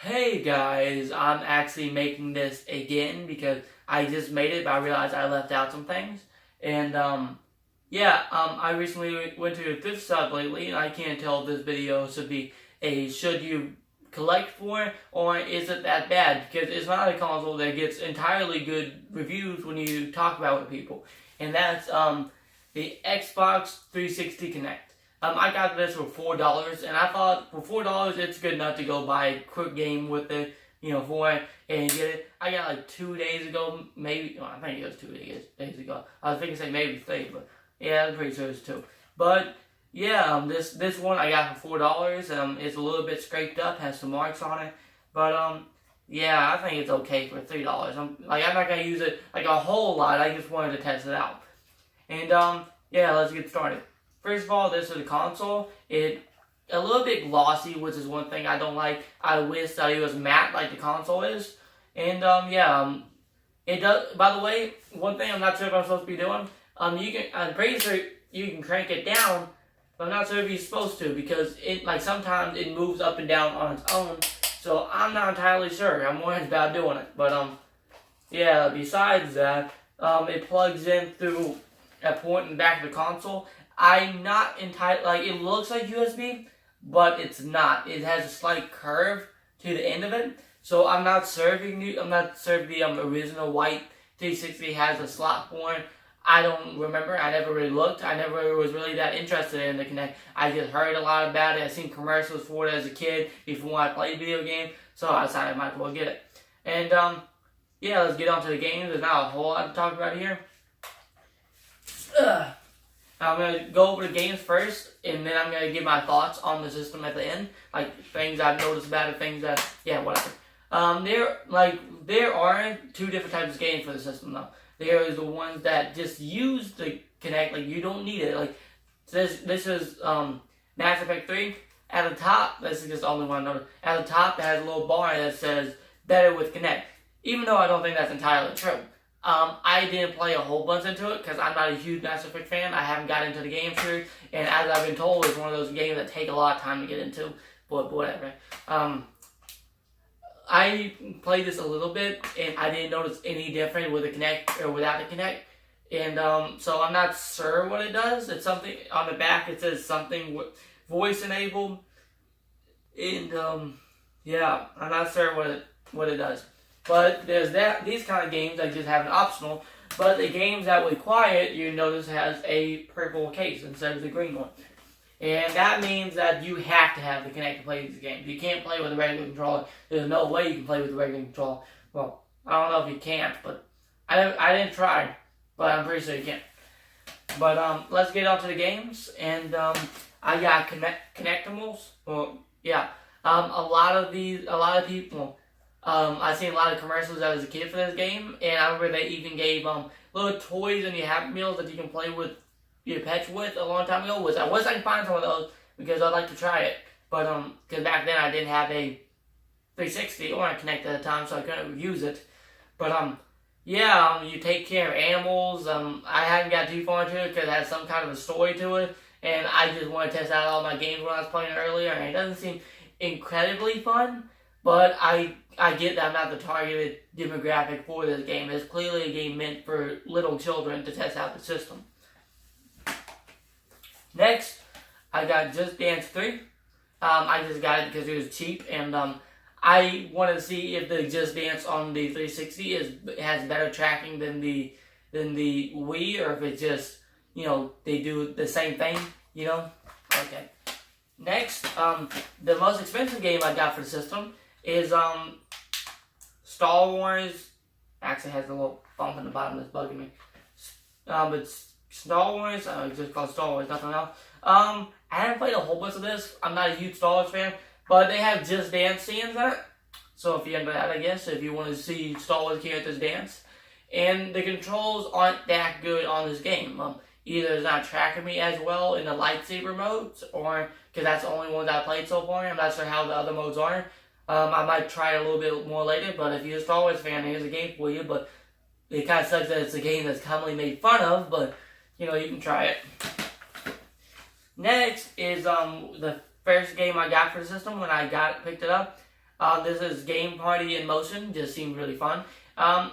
Hey guys, I'm actually making this again because I just made it, but I realized I left out some things. And I recently went to a thrift shop lately, and I can't tell if this video should be a should you collect for or is it that bad, because it's not a console that gets entirely good reviews when you talk about it with people. And that's the Xbox 360 Kinect. I got this for $4, and I thought for $4 it's good enough to go buy a quick game with it, for it and get it. I got like 2 days ago, maybe. Well, I think it was 2 days ago. I was thinking say maybe 3, but yeah, I'm pretty sure it's 2. But yeah, this one I got for $4. It's a little bit scraped up, has some marks on it, but yeah, I think it's okay for $3. I'm not gonna use it like a whole lot. I just wanted to test it out, and yeah, let's get started. First of all, this is the console. It's a little bit glossy, which is one thing I don't like. I wish that it was matte like the console is. And it does. By the way, one thing I'm not sure if I'm supposed to be doing. I'm pretty sure you can crank it down, but I'm not sure if you're supposed to, because sometimes it moves up and down on its own. So I'm not entirely sure. I'm worried about doing it. But yeah. Besides that, it plugs in through a port in the back of the console. I'm not entirely, it looks like USB, but it's not. It has a slight curve to the end of it. So I'm not serving the original white 360 has a slot for it. I don't remember. I never really looked. I never was really that interested in the Kinect. I just heard a lot about it. I seen commercials for it as a kid before I played video game. So I decided I might as well get it. And yeah, let's get on to the games. There's not a whole lot to talk about here. I'm going to go over the games first, and then I'm going to give my thoughts on the system at the end. Like, things I've noticed about it, things that, yeah, whatever. There are two different types of games for the system, though. There is the ones that just use the Kinect, like, you don't need it. Like, this is Mass Effect 3. At the top, this is just the only one I noticed. At the top, it has a little bar that says, better with Kinect. Even though I don't think that's entirely true. I didn't play a whole bunch into it because I'm not a huge Mass Effect fan. I haven't got into the game series, and as I've been told, it's one of those games that take a lot of time to get into. But whatever. I played this a little bit, and I didn't notice any different with the Kinect or without the Kinect. And so I'm not sure what it does. It's something on the back. It says something voice enabled, and yeah, I'm not sure what it does. But there's these kind of games that just have an optional. But the games that require it, you notice has a purple case instead of the green one. And that means that you have to have the Kinect to play these games. You can't play with a regular controller. There's no way you can play with a regular controller. Well, I don't know if you can't, but I didn't try. But I'm pretty sure you can. But let's get on to the games. And I got Kinectimals. Well, yeah. A lot of people. I've seen a lot of commercials as a kid for this game, and I remember they even gave little toys in your Happy Meals that you can play with your pets with a long time ago. Which I wish I could find some of those because I'd like to try it. But because back then I didn't have a 360 or a Kinect at the time, so I couldn't use it. But yeah, you take care of animals. I hadn't got too far into it because it has some kind of a story to it, and I just want to test out all my games when I was playing earlier, and it doesn't seem incredibly fun. But I get that I'm not the targeted demographic for this game. It's clearly a game meant for little children to test out the system. Next, I got Just Dance 3. I just got it because it was cheap, and I wanted to see if the Just Dance on the 360 has better tracking than the Wii, or if it just, they do the same thing, Okay. Next, the most expensive game I got for the system is Star Wars. Actually has a little bump in the bottom that's bugging me. But Star Wars, it's just called Star Wars, nothing else. I haven't played a whole bunch of this. I'm not a huge Star Wars fan, but they have Just Dance scenes in it. So if you're into that, I guess, if you want to see Star Wars characters dance. And the controls aren't that good on this game. Either it's not tracking me as well in the lightsaber modes, or because that's the only ones I played so far. I'm not sure how the other modes are. I might try it a little bit more later, but if you're a Star Wars fan, here's a game for you. But it kind of sucks that it's a game that's commonly made fun of, but, you can try it. Next is the first game I got for the system when I picked it up. This is Game Party in Motion. Just seems really fun.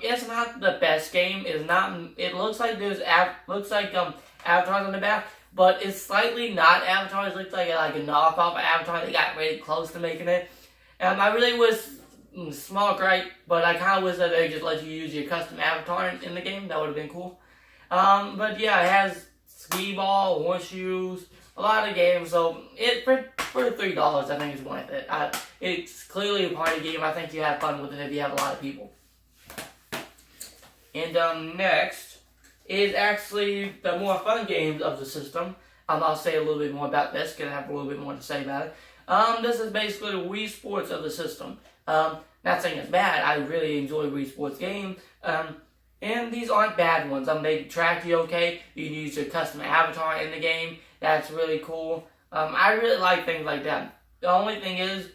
It's not the best game. It's not. It looks like there's avatars on the back, but it's slightly not avatars. It looks like a knockoff avatar. They got really close to making it. I really wish small gripe, but I kind of wish that they just let you use your custom avatar in the game. That would have been cool. But yeah, it has skee ball, horseshoes, a lot of games. So it for $3, I think it's worth it. It's clearly a party game. I think you have fun with it if you have a lot of people. And next is actually the more fun games of the system. I'll say a little bit more about this because I have a little bit more to say about it. This is basically the Wii Sports of the system. Not saying it's bad. I really enjoy Wii Sports games. And these aren't bad ones. They track you okay. You can use your custom avatar in the game. That's really cool. I really like things like that. The only thing is,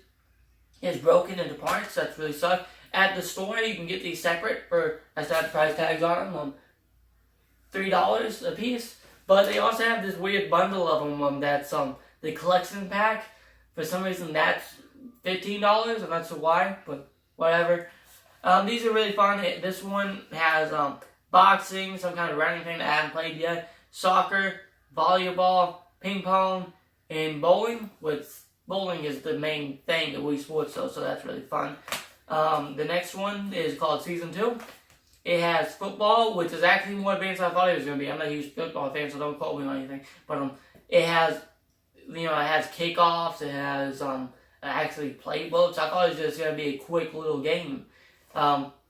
it's broken into parts. That's really sucks. At the store, you can get these separate for, that's got the price tags on them, $3 a piece. But they also have this weird bundle of them that's the collection pack. For some reason, that's $15. I'm not sure why, but whatever. These are really fun. This one has boxing, some kind of running thing that I haven't played yet, soccer, volleyball, ping pong, and bowling. Which bowling is the main thing at Wii Sports, so that's really fun. The next one is called Season 2. It has football, which is actually more advanced than I thought it was going to be. I'm not a huge football fan, so don't quote me on anything. But it has, it has kickoffs. It has actually playbooks. I thought it was just going to be a quick little game,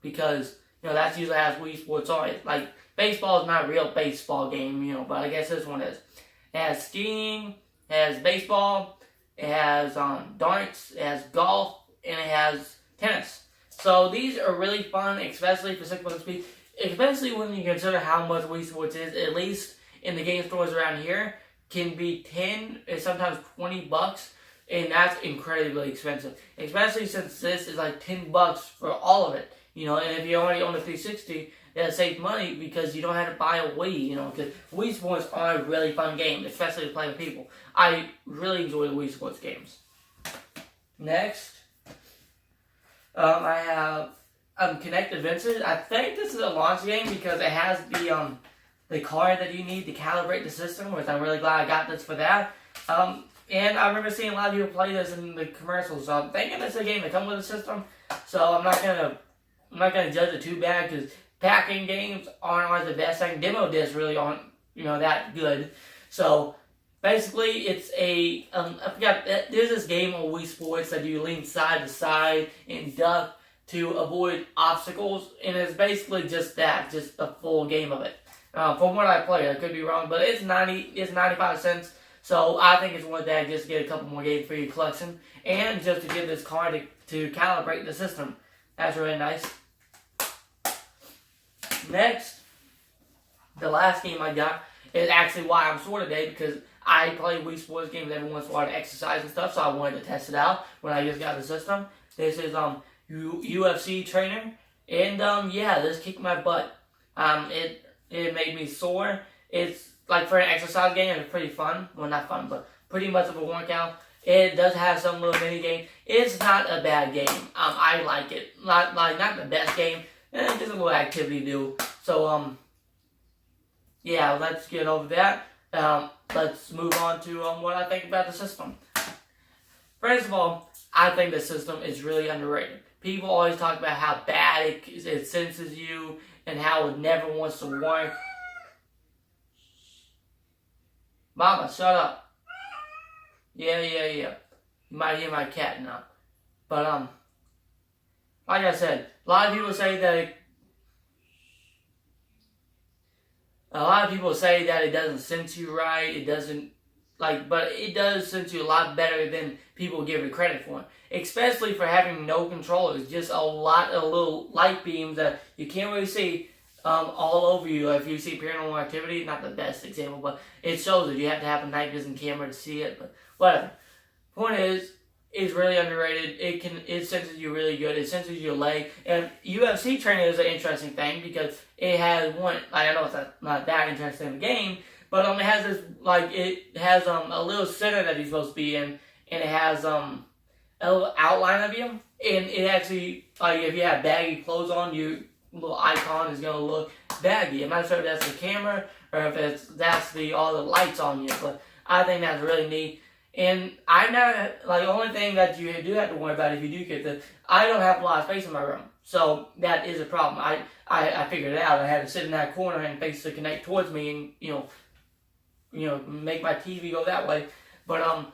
because that's usually how Wii Sports are. Like baseball is not a real baseball game, but I guess this one is. It has skiing. It has baseball. It has darts. It has golf, and it has tennis. So these are really fun, especially for 6-button speed, especially when you consider how much Wii Sports is, at least in the game stores around here, can be 10 or sometimes $20, and that's incredibly expensive. Especially since this is like $10 for all of it, and if you already own a 360, that saves money because you don't have to buy a Wii, because Wii Sports are a really fun game, especially to play with people. I really enjoy the Wii Sports games. Next, I have Kinect Adventures. I think this is a launch game because it has the card that you need to calibrate the system, which I'm really glad I got this for that. And I remember seeing a lot of people play this in the commercials, so I'm thinking it's a game that comes with a system. So I'm not gonna judge it too bad because packing games aren't always the best thing. Demo discs really aren't that good. So basically, it's I forgot, there's this game on Wii Sports that you lean side to side and duck to avoid obstacles, and it's basically just that, just a full game of it. From what I played, I could be wrong, but it's 95 cents, so I think it's worth that just to get a couple more games for your collection, and just to get this card to calibrate the system. That's really nice. Next, the last game I got is actually why I'm sore today, because I play Wii Sports games every once in a while to exercise and stuff, so I wanted to test it out when I just got the system. This is UFC trainer, and yeah, this kicked my butt. It made me sore. It's like for an exercise game, it's pretty fun. Well, not fun, but pretty much of a workout. It does have some little mini game. It's not a bad game. I like it. Not the best game. Just a little activity to do. So yeah, let's get over that. Let's move on to what I think about the system. First of all, I think the system is really underrated. People always talk about how bad it senses you and how it never wants to work. Mama, shut up. Yeah. You might hear my cat now. But, like I said, a lot of people say that it doesn't sense you right. It doesn't, but it does sense you a lot better than people give it credit for. Especially for having no controllers. Just a lot of little light beams that you can't really see all over you. If you see Paranormal Activity, not the best example, but it shows it. You have to have a night vision camera to see it, but whatever. Point is, it's really underrated. It senses you really good. It senses your leg. And UFC training is an interesting thing because it has one. I know it's not that interesting of a game, but it has this it has a little center that he's supposed to be in, and it has a little outline of you. and it actually, like, if you have baggy clothes on, your little icon is gonna look baggy. I'm not sure if that's the camera or if that's all the lights on you, but I think that's really neat. And I never, like, the only thing that you do have to worry about if you do get this, I don't have a lot of space in my room, so that is a problem. I figured it out. I had to sit in that corner and face the Kinect towards me, and make my TV go that way. But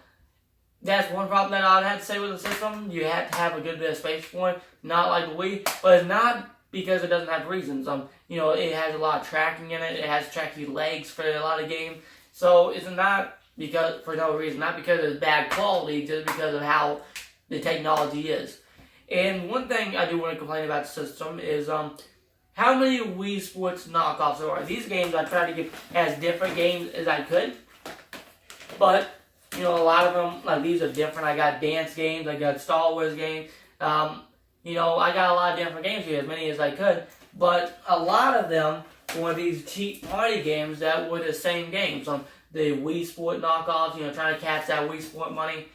that's one problem that I'd have to say with the system. You have to have a good bit of space for it, not like the Wii, but it's not because it doesn't have reasons. It has a lot of tracking in it. It has tracky legs for a lot of games, so it's not because for no reason, not because it's bad quality, just because of how the technology is. And one thing I do want to complain about the system is how many Wii Sports knockoffs there are. These games I tried to get as different games as I could, but a lot of them, like, these are different. I got dance games, I got Star Wars games. I got a lot of different games here, as many as I could, but a lot of them were these cheap party games that were the same games. The Wii Sport knockoffs, trying to catch that Wii Sport money,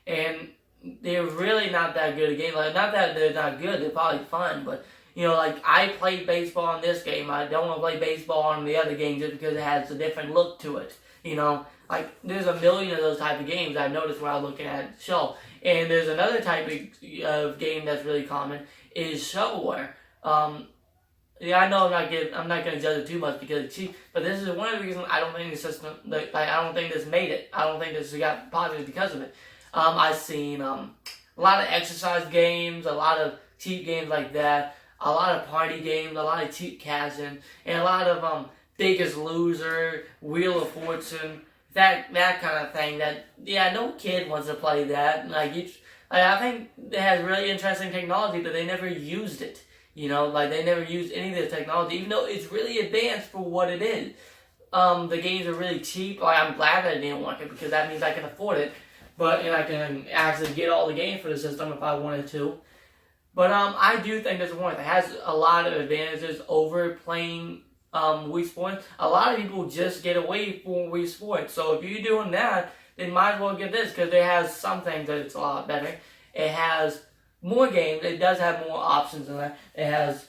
and they're really not that good a game. Like, not that they're not good, they're probably fun, but like, I played baseball in this game. I don't want to play baseball on the other game just because it has a different look to it. Like, there's a million of those type of games I've noticed when I was looking at the show. And there's another type of game that's really common is shovelware. I know I'm not going to judge it too much because it's cheap, but this is one of the reasons I don't think the system, I don't think this made it. I don't think this got popular because of it. I've seen a lot of exercise games, a lot of cheap games like that, a lot of party games, a lot of cheap cash-in, and a lot of Biggest Loser, Wheel of Fortune, that kind of thing. That, no kid wants to play that. I think it has really interesting technology, but they never used it. They never used any of this technology, even though it's really advanced for what it is. The games are really cheap. I'm glad that I didn't want it because that means I can afford it. And I can actually get all the games for the system if I wanted to. But I do think this one has a lot of advantages over playing Wii Sports. A lot of people just get away from Wii Sports. So if you're doing that, then might as well get this because it has some things that it's a lot better. It has more games. It does have more options in there. It has,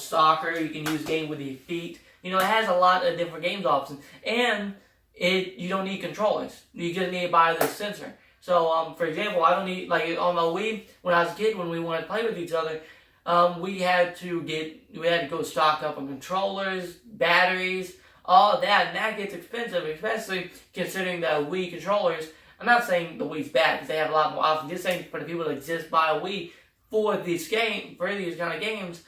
soccer. You can use game with your feet. It has a lot of different games options. And you don't need controllers. You just need to buy the sensor. So, for example, I don't need, like, on my Wii, when I was a kid, when we wanted to play with each other, we had to go stock up on controllers, batteries, all of that, and that gets expensive, especially considering the Wii controllers. I'm not saying the Wii's bad, because they have a lot more options. Just saying for the people that just buy a Wii for these kind of games,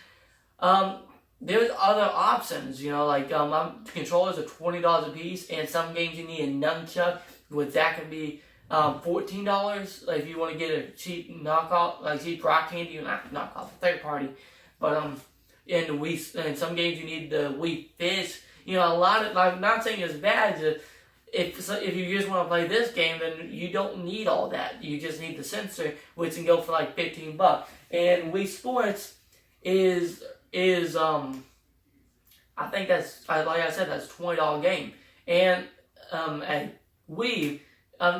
there's other options, controllers are $20 a piece, and some games you need a nunchuck, which that can be $14 if you want to get a cheap knockoff, like cheap rock candy, not knockoff, third party. But in the Wii, in some games you need the Wii Fish. A lot of, like, not saying it's bad. If you just want to play this game, then you don't need all that. You just need the sensor, which can go for like $15. And Wii Sports is I think that's, like I said, that's a $20 game. And a Wii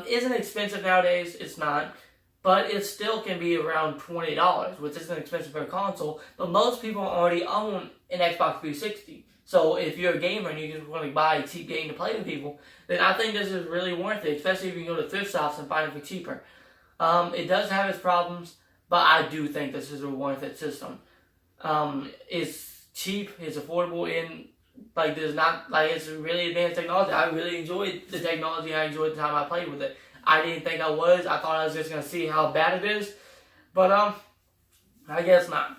isn't expensive nowadays. It's not. But it still can be around $20, which isn't expensive for a console. But most people already own an Xbox 360. So if you're a gamer and you just want to buy a cheap game to play with people, then I think this is really worth it, especially if you can go to thrift shops and find it for cheaper. It does have its problems, but I do think this is a worth it system. It's cheap, it's affordable, and it's really advanced technology. I really enjoyed the technology. I enjoyed the time I played with it. I didn't think I was. I thought I was just going to see how bad it is. But I guess not.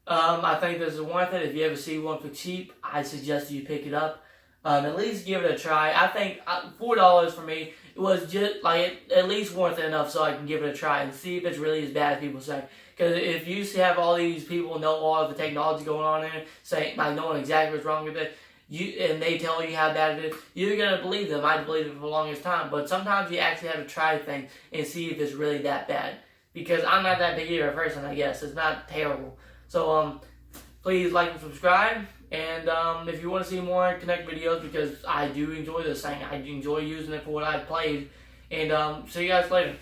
I think this is worth it. If you ever see one for cheap, I suggest you pick it up. At least give it a try. I think $4 for me, it was just at least worth it enough so I can give it a try and see if it's really as bad as people say. Because if you have all these people know all of the technology going on in it, saying, knowing exactly what's wrong with it, and they tell you how bad it is, you're going to believe them. I believed it for the longest time. But sometimes you actually have to try things and see if it's really that bad. Because I'm not that big of a person, I guess. It's not terrible. So, please like and subscribe. And if you want to see more Kinect videos, because I do enjoy this thing. I enjoy using it for what I've played. And see you guys later.